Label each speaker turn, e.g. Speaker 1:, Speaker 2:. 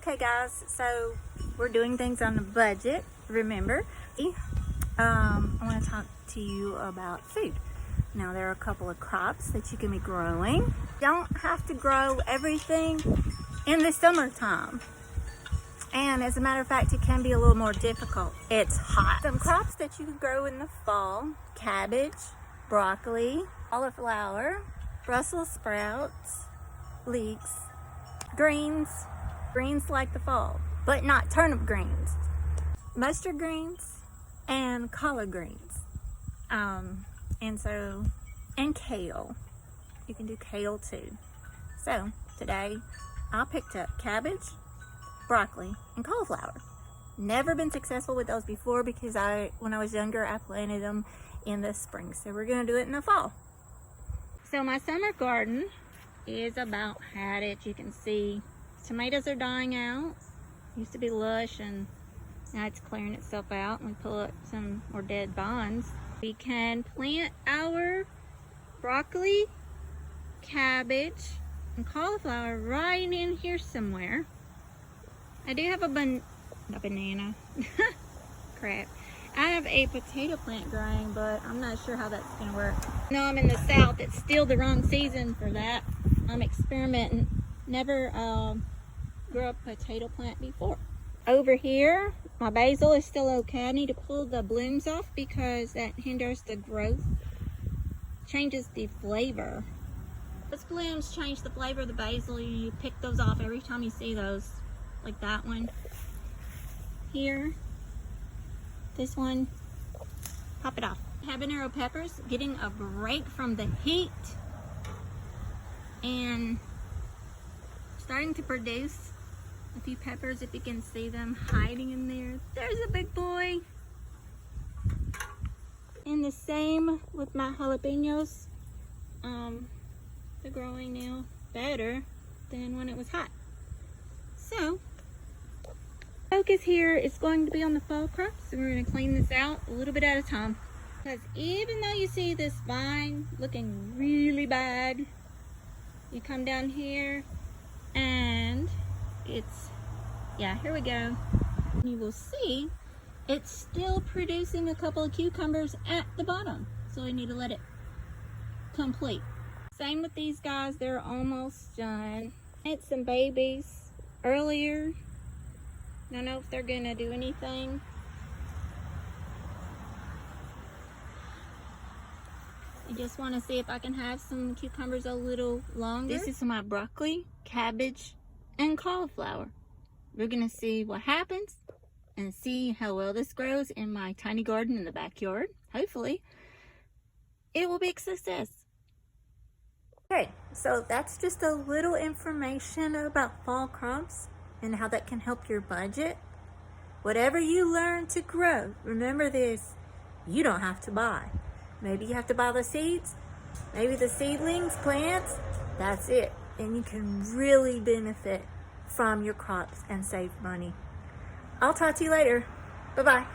Speaker 1: Okay guys, so we're doing things on a budget, remember. I want to talk to you about food. Now there are a couple of crops that you can be growing. You don't have to grow everything in the summertime. And as a matter of fact, it can be a little more difficult. It's hot. Some crops that you can grow in the fall: cabbage, broccoli, cauliflower, brussel sprouts, leeks, greens like the fall, but not turnip greens, mustard greens, and collard greens. And kale. You can do kale too. So today I picked up cabbage, broccoli, and cauliflower. Never been successful with those before because when I was younger, I planted them in the spring. So we're gonna do it in the fall. So my summer garden is about had it. You can see tomatoes are dying out. Used to be lush and now it's clearing itself out. And we pull up some more dead vines. We can plant our broccoli, cabbage, and cauliflower right in here somewhere. I do have a banana. Crap. I have a potato plant growing, but I'm not sure how that's gonna work. No, I'm in the south. It's still the wrong season for that. I'm experimenting. Never grew a potato plant before. Over here, my basil is still okay. I need to pull the blooms off because that hinders the growth. Changes the flavor. Those blooms change the flavor of the basil. You pick those off every time you see those. Like that one. Here. This one. Pop it off. Habanero peppers, getting a break from the heat. And starting to produce a few peppers, if you can see them hiding in there. There's a big boy. And the same with my jalapenos. They're growing now better than when it was hot. So, focus here is going to be on the fall crops. So we're going to clean this out a little bit at a time. Because even though you see this vine looking really bad, you come down here and it's, yeah, here we go. You will see it's still producing a couple of cucumbers at the bottom. So we need to let it complete. Same with these guys, they're almost done. I had some babies earlier. Don't know if they're gonna do anything. I just want to see if I can have some cucumbers a little longer. This is my broccoli, cabbage, and cauliflower. We're gonna see what happens and see how well this grows in my tiny garden in the backyard. Hopefully, it will be a success. Okay, so that's just a little information about fall crops and how that can help your budget. Whatever you learn to grow, remember this, you don't have to buy. Maybe you have to buy the seeds, maybe the seedlings, plants, that's it. And you can really benefit from your crops and save money. I'll talk to you later. Bye-bye.